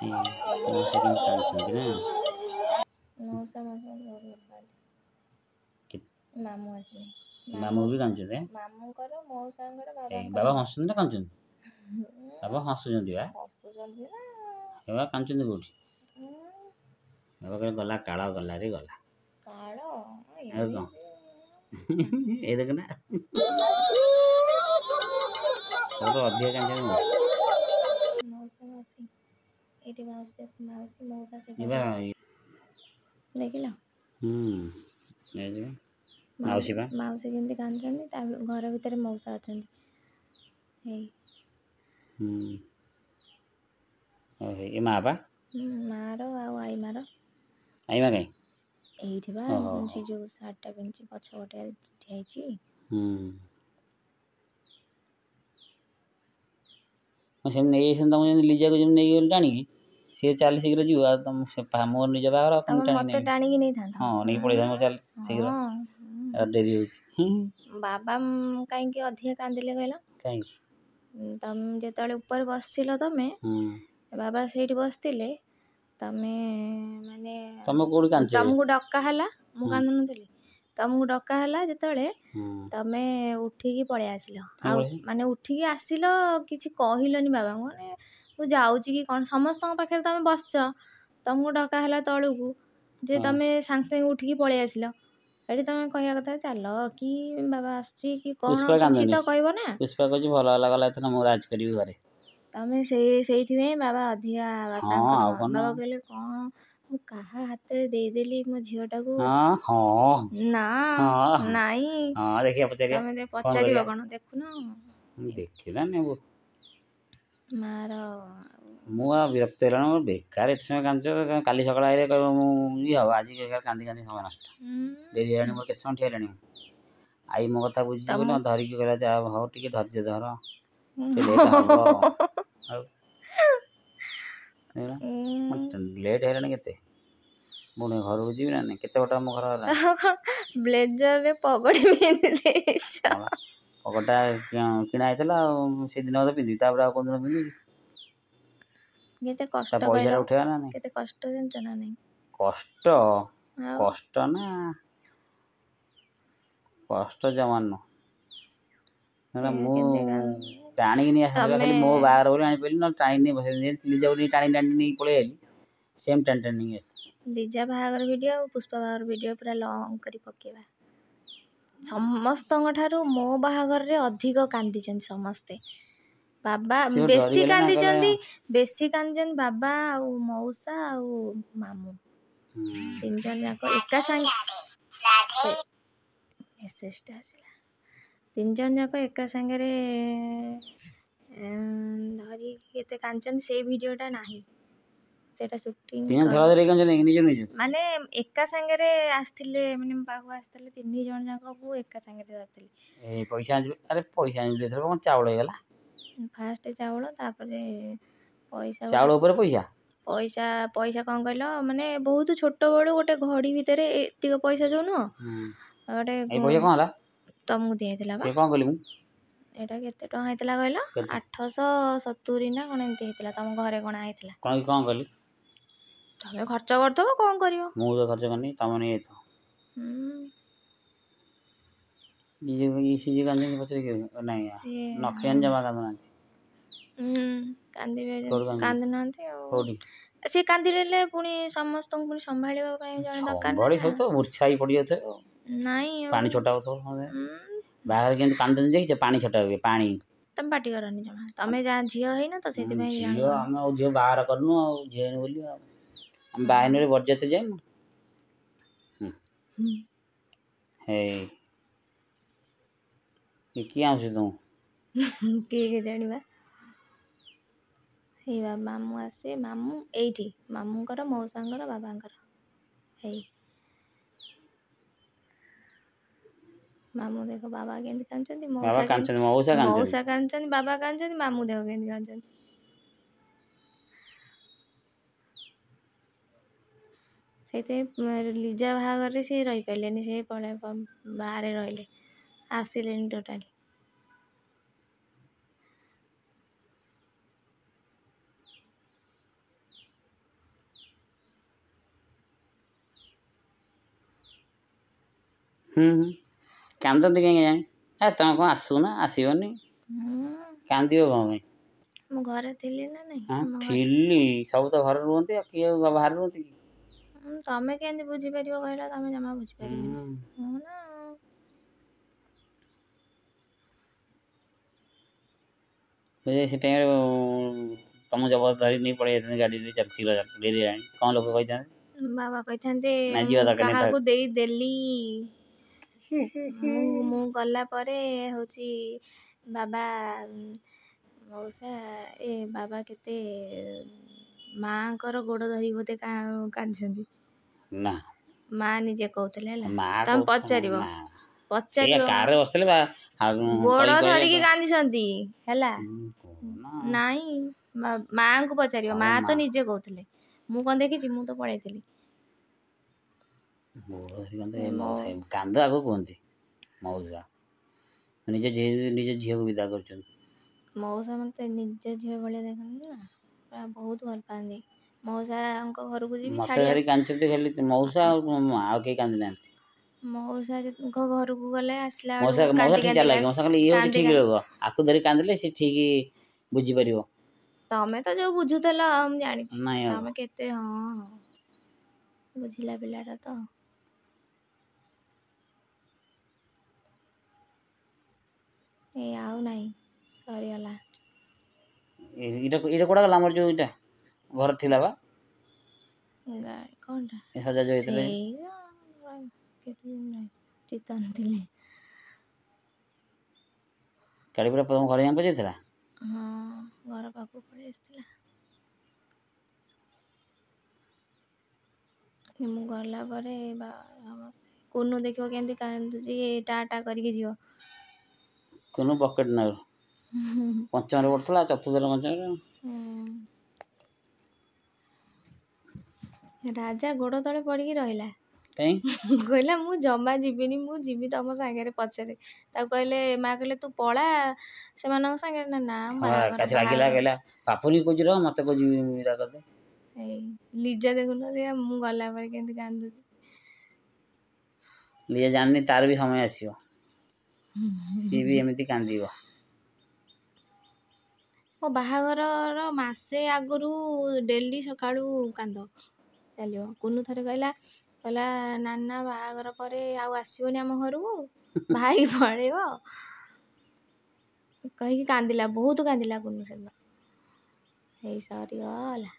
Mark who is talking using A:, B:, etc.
A: मौसा केମିତି କାନ୍ଦୁଛନ୍ତି ନା
B: मौसा मौसा बहुत ଭଲ ପାଆନ୍ତି। ମାମୁଁ ଆସିଲେ
A: ମାମୁଁ ବି କାନ୍ଦୁଛନ୍ତି
B: ମାମୁଁଙ୍କର ମଉସାଙ୍କର
A: ବାବା
B: ବାବାଙ୍କର
A: ହସୁଛନ୍ତି ନା କାନ୍ଦୁଛନ୍ତି ବାବା ହସୁଛନ୍ତି ବା
B: ହସୁଛନ୍ତି ନା
A: ବାବା କାନ୍ଦୁଛନ୍ତି କୋଉଠି ବାବା କହିଲେ ଗଲା କାଳ ଗଲା ରେ ଗଲା
B: କାଳ
A: ଆଉ କଣ ଏ ଦେଖ ନା ସବୁଠୁ ଅଧିକ କାନ୍ଦୁଛନ୍ତି ମଉସା
B: ମଉସା ମାଉସୀ ଏଇଠି ମାଉସୀ ମାଉସୀ ମଉସା ସେ
A: ଯିବା
B: ଦେଖିଲ
A: ମାଉସୀ ବା
B: ମାଉସୀ କେମିତି କାନ୍ଦୁଛନ୍ତି ତା ଘର ଭିତରେ ମଉସା ଅଛନ୍ତି ଏଇ
A: ଏ ମା ବା
B: ମାର ଆଉ ଆଈ ମାର
A: ଆଈ ମା କାଇଁ
B: ଏଇଠି ବା ସେ ଯୋଉ ଶାଢ଼ୀଟା ପିନ୍ଧିଛି ପଛ ଗୋଟେ ଠିଆ ହେଇଛି
A: ସେମିତି ନେଇଯାଇଛନ୍ତି ତମକୁ ଯେମିତି ଲିଜାକୁ ଯେମିତି ନେଇକି ଟାଣିକି ସିଏ ଚାଲି ଶୀଘ୍ର ଯିବ ଆଉ ତମ ମୋର ନିଜ ବାହାଘର
B: ତମେ ମତେ ଟାଣିକି ନେଇଥାନ୍ତ
A: ହଁ ନେଇକି ପଳେଇଥାନ୍ତ ଚାଲ ଶୀଘ୍ର ଡେରି ହଉଛି
B: ବାବା କାହିଁକି ଅଧିକା କାନ୍ଦିଲେ କହିଲ
A: କାହିଁକି
B: ତମେ ଯେତେବେଳେ ଉପରେ ବସିଥିଲ ବାବା ସେଇଠି ବସିଥିଲେ ତମେ ମାନେ ତମକୁ ଡକା ହେଲା ମୁଁ କାନ୍ଦୁନଥିଲି ତମକୁ ଡକା ହେଲା ଯେତେବେଳେ ତମେ ଉଠିକି ପଳେଇ ଆସିଲ ଆଉ ମାନେ ଉଠିକି ଆସିଲ କିଛି କହିଲନି ବାବାଙ୍କୁ ମାନେ ମୁଁ ଯାଉଛି କି କଣ ସମସ୍ତଙ୍କ ପାଖରେ ତମେ ବସିଛ ତମକୁ ଡକା ହେଲା ତଳକୁ ଯେ ତମେ ସାଙ୍ଗେ ସାଙ୍ଗେ ଉଠିକି ପଳେଇ ଆସିଲ ଏଠି ତମେ କହିବା କଥା ଚାଲ କି ବାବା ଆସୁଛି କି କଣ କିଛି ତ କହିବ ନା
A: ପୁଷ୍ପା କହୁଛି ଭଲ ହେଲା ଗଲା ଏଥର ମୁଁ ରାଜ କରିବି ଘରେ
B: ତମେ ସେଇଥିପାଇଁ ବାବା ଅଧିକା ତାଙ୍କର ବାବା କହିଲେ କଣ ମୁଁ କାହା ହାତରେ ଦେଇଦେଲି ମୋ ଝିଅଟାକୁ ନା ନାଇଁ ତମେ ପଚାରିବ କଣ ଦେଖୁନ
A: ଦେଖିଲାନି
B: ମାର
A: ମୁଁ ଆଉ ବିରକ୍ତ ହେଲାଣି ମୋର ବେକାର ଏତେ ସମୟ କାନ୍ଦୁଛ କାଲି ସକାଳେ ଆଇଲେ କହିବ ମୁଁ ଇଏ ହବ ଆଜି କାନ୍ଦି କାନ୍ଦି ସମୟ ନଷ୍ଟ ଡେରି ହେଲାଣି ମୋର କେତେ ସମୟ ଠିଆ ହେଲାଣି ଆଈ ମୋ କଥା ବୁଝିଛି ବୋଲି ମୋତେ ଧରିକି କହିଲା ଯା ହଉ ଟିକେ ଧୈର୍ଯ୍ୟ ଧର ଲେଟ୍ ହବ ଆଉ ଲେଟ୍ ହେଲାଣି କେତେ ପୁଣି ଘରକୁ ଯିବି ନା ନାଇଁ କେତେ ବାଟ ଆମ ଘର ହେଲା
B: ବ୍ଲେଜରରେ ପଗଡ଼ି ପିନ୍ଧି ଦେଇଛ
A: ପଗଟା କିଣା ହେଇଥିଲା ଆଉ ସେଦିନ ତ ପିନ୍ଧିବି ତାପରେ ଆଉ କୋଉଦିନ ପିନ୍ଧିବି
B: କେତେ କଷ୍ଟ
A: ପଇସାଟା ଉଠେଇବା ନା ନାଇଁ
B: କେତେ କଷ୍ଟ ଜାଣିଛ ନା ନାଇଁ
A: କଷ୍ଟ ନା କଷ୍ଟ ଜମା ନୁହଁ ମୁଁ ଟାଣିକି ନେଇ ଆସିଲି ଖାଲି ମୋ ବାହାଘର ବୋଲି ଆଣିପାରିଲି ନହେଲେ ଟାଣି ନେଇ ଲିଜାକୁ ଟାଣି ନେଇକି ପଳେଇ ଆଇଲି ସେମ୍ ଟାଣି ନେଇକି ଆସିଥିଲି
B: ଲିଜା ବାହାଘର ଭିଡ଼ିଓ ଆଉ ପୁଷ୍ପା ବାହାଘର ଭିଡ଼ିଓ ପୁରା ଲଙ୍ଗ୍ କରି ପକେଇବା ସମସ୍ତଙ୍କ ଠାରୁ ମୋ ବାହାଘରରେ ଅଧିକ କାନ୍ଦିଛନ୍ତି ସମସ୍ତେ ବାବା ବେଶୀ କାନ୍ଦିଛନ୍ତି ବାବା ଆଉ ମଉସା ଆଉ ମାମୁଁ ତିନି ଜଣ ଯାକ ଏକା ସାଙ୍ଗେ ମେସେଜଟା ଆସିଲା ତିନି ଜଣ ଯାକ ଏକା ସାଙ୍ଗରେ ଧରିକି କେତେ କାନ୍ଦିଛନ୍ତି ସେଇ ଭିଡ଼ିଓଟା ନାହିଁ ସେଇଟା ସୁଟିଂ ମାନେ ଏକା ସାଙ୍ଗରେ ଆସିଥିଲେ ମାନେ ମୋ ପାଖକୁ ଆସିଥିଲେ ତିନି ଜଣ ଯାକକୁ ଏକା ସାଙ୍ଗରେ ଧରିଥିଲେ
A: ପଇସା ଆଣିଥିଲେ ଏଥର କଣ ଚାଉଳ ହେଇଗଲା
B: ଫାଷ୍ଟ ଚାଉଳ ତାପରେ
A: ଚାଉଳ ଉପରେ ପଇସା
B: କଣ କହିଲ ମାନେ ବହୁତ ଛୋଟ ବେଳୁ ଗୋଟେ ଘଡ଼ି ଭିତରେ ଏତିକ ପଇସା ଯୋଉ ନୁହଁ ଗୋଟେ
A: ପଇସା କଣ ହେଲା
B: ତମକୁ ଦିଆହେଇଥିଲା ବା
A: କଣ କଲି ମୁଁ
B: ଏଇଟା କେତେ ଟଙ୍କା ହେଇଥିଲା କହିଲ 870 ନା କଣ ଏମିତି ହେଇଥିଲା ତମ ଘରେ ଗଣା ହେଇଥିଲା
A: କଣ କଲି
B: ତମେ ଖର୍ଚ୍ଚ କରିଦବ କଣ କରିବ
A: ମୁଁ ତ ଖର୍ଚ୍ଚ କରିନି ତମେ ନେଇଯାଇଥିବ ନଖିଆନି ଜମା କାନ୍ଦୁନାହାନ୍ତି
B: କାନ୍ଦୁନାହାନ୍ତି ଆଉ ସିଏ କାନ୍ଦିଲେ ପୁଣି ସମସ୍ତଙ୍କୁ ପୁଣି ସମ୍ଭାଳିବା ପାଇଁ ଜଣେ ଦରକାର
A: ସବୁ ତ ମୂର୍ଚ୍ଛା ହେଇ ପଡ଼ିଯାଉଥିବ
B: ନାଇଁ
A: ପାଣି ଛଟା ହଉଥିବ ବାହାଘର କେମିତି କାନ୍ଦୁଛନ୍ତି ଦେଖିଛ ପାଣି ଛଟା ହୁଏ ପାଣି
B: ତମେ ପାଟି କରନି ଜମା ତମେ ଝିଅ ହେଇନ ତ ସେଥିପାଇଁ
A: ଝିଅ ଆମେ ଆଉ ଝିଅ ବାହାଘର କରିନୁ ଆଉ ଝିଅ ହେଇନୁ ବୋଲି ଆଉ ଆମେ ବାହା ହେଇନୁ ବରଯାତ୍ରୀ ଯାଇନୁ ହେଇ କିଏ ଆସୁଛି ତମକୁ
B: କିଏ ଜାଣିବା ହେଇ ମାମୁଁ ଆସିବେ ମାମୁଁ ଏଇଠି ମାମୁଁଙ୍କର ମଉସାଙ୍କର ବାବାଙ୍କର ହେଇ ମାମୁଁ ଦେଖ ବାବା କେମିତି କାନ୍ଦୁଛନ୍ତି ମଉସା କାନ୍ଦୁଛନ୍ତି ବାବା କାନ୍ଦୁଛନ୍ତି ମାମୁଁ ଦେଖ କେମିତି କାନ୍ଦୁଛନ୍ତି ସେଇଥିପାଇଁ ଲିଜା ବାହାଘରରେ ସିଏ ରହିପାରିଲେନି ସେ ବାହାରେ ରହିଲେ ଆସିଲେନି ଟୋଟାଲି
A: କାନ୍ଦନ୍ତି କାହିଁକି ଜାଣି ତମେ କ'ଣ ଆସୁନା ଆସିବନି କାନ୍ଦିବ କ'ଣ ପାଇଁ?
B: ମୁଁ ଘରେ ଥିଲି ନା ନାଇଁ?
A: ଥିଲି ସବୁ ତ ଘରେ ରୁହନ୍ତି ଆଉ କିଏ ବାହାରେ ରୁହନ୍ତି କି?
B: ତମେ କେମିତି ବୁଝିପାରିବ କହିଲ? ତମେ ଜମା ବୁଝିପାରିବନି।
A: ସେ ଟାଇମ୍ରେ ତମ ଜବର ଧରି ନେଇ ପଳେଇ ଯାଇଥାନ୍ତି ଗାଡ଼ିରେ ଶୀଘ୍ର ଡେରି ହେଲାଣି କ'ଣ ଲୋକ କହିଥାନ୍ତି?
B: ବାବା କହିଥାନ୍ତେ କାହାକୁ ଦେଇଦେଲି। ମୁଁ ଗଲା ପରେ ହଉଛି ବାବା ମଉସା ବାବା କେତେ ମାଆଙ୍କର ଗୋଡ଼ ଧରି ବୋଧେ କାନ୍ଦିଛନ୍ତି
A: ନା।
B: ମା ନିଜେ କହୁଥିଲେ ହେଲା। ତମେ ପଚାରିବ
A: କାରରେ ବସିଥିଲେ
B: ଗୋଡ଼ ଧରିକି କାନ୍ଦିଛନ୍ତି ହେଲା। ନାଇଁ ମାଆଙ୍କୁ ପଚାରିବ। ମା ତ ନିଜେ କହୁଥିଲେ। ମୁଁ କ'ଣ ଦେଖିଛି? ମୁଁ ତ ପଳେଇଥିଲି।
A: କାନ୍ଦ ଆଗ କୁହନ୍ତି ମଉସା ନିଜ ଝିଅକୁ ବିଦା କରୁଛନ୍ତି।
B: ମଉସା ମତେ ନିଜ ଝିଅ ଭଳିଆ ଦେଖନ୍ତି ନା, ବହୁତ ଭଲ ପାଆନ୍ତି। ମଉସାଙ୍କ ଘରକୁ ଯିବି
A: କାନ୍ଦୁଛନ୍ତି ଖାଲି ମଉସା ଆଉ କେହି କାନ୍ଦି ନାହାନ୍ତି।
B: ମଉସାଙ୍କ ଘରକୁ ଗଲେ ଆସିଲା
A: ମଉସା ଠିକ ଚାଲାକି। ମଉସା କହିଲେ ଇଏ ହଉଛି ଠିକ ରୋଗ, ଆକୁ ଧରି କାନ୍ଦିଲେ ସେ ଠିକ ବୁଝିପାରିବ।
B: ତମେ ତ ଯୋଉ ବୁଝୁଥିଲ ମୁଁ ଜାଣିଛି। ତମେ କେତେ ବୁଝିଲା ପିଲାଟା ତ। ଆଉ ନାହିଁ, ସରିଗଲା।
A: ଏଇଟା କୋଉଟା ଗଲା? ଆମର ଯୋଉ ଏଇଟା ଘର ଥିଲା ବା
B: କଣଟା
A: ସଜାଜ ହେଇଥିଲା
B: କେତେ ଦିନ ନାହିଁ ଚିତନ ଥିଲେ।
A: ଗାଡ଼ି ପୁରା ତମ ଘରେ ଯାଇ ପହଞ୍ଚିଥିଲା?
B: ହଁ, ଘର ପାଖକୁ ପଳେଇ ଆସିଥିଲା। ମୁଁ ଗଲା ପରେ କୁନୁ ଦେଖିବ କେମିତି କାନ୍ଦୁଛି, ଟା କରିକି ଯିବ।
A: କୁନୁ ପକେଟ ନାର ପଞ୍ଚମରେ ପଢୁଥିଲା, ଚତୁର୍ଥରେ ପଞ୍ଚମରେ।
B: ରାଜା ଗୋଡ଼ ତଳେ ପଡ଼ିକି ରହିଲା।
A: କାଇଁ
B: କହିଲା ମୁଁ ଜମା ଯିବିନି, ମୁଁ ଯିବି ତମ ସାଙ୍ଗରେ ପଛରେ। ତାକୁ କହିଲେ, ମା କହିଲେ ତୁ ପଳା ସେମାନଙ୍କ ସାଙ୍ଗରେ। ନା
A: କହିଲା ପାପୁନି କହୁଛି ରହ, ମତେ କହୁଛି ବିଦା କରିଦେ।
B: ଲିଜା ଦେଖୁନ ମୁଁ ଗଲା ପରେ କେମିତି କାନ୍ଦୁଛି।
A: ଲିଜା ଜାଣିନି ତାର ବି ସମୟ ଆସିବ, ସିଏ ବି ଏମିତି କାନ୍ଦିବ।
B: ମୋ ବାହାଘରର ମାସେ ଆଗରୁ ଡେଲି ସକାଳୁ କାନ୍ଦ ଚାଲିବ। କୁନୁ ଥରେ କହିଲା ନାନା ବାହାଘର ପରେ ଆଉ ଆସିବନି ଆମ ଘରକୁ, ଭାଇ ପଳେଇବ କହିକି କାନ୍ଦିଲା, ବହୁତ କାନ୍ଦିଲା କୁନୁ ସେଦିନ। ସରିଗଲା।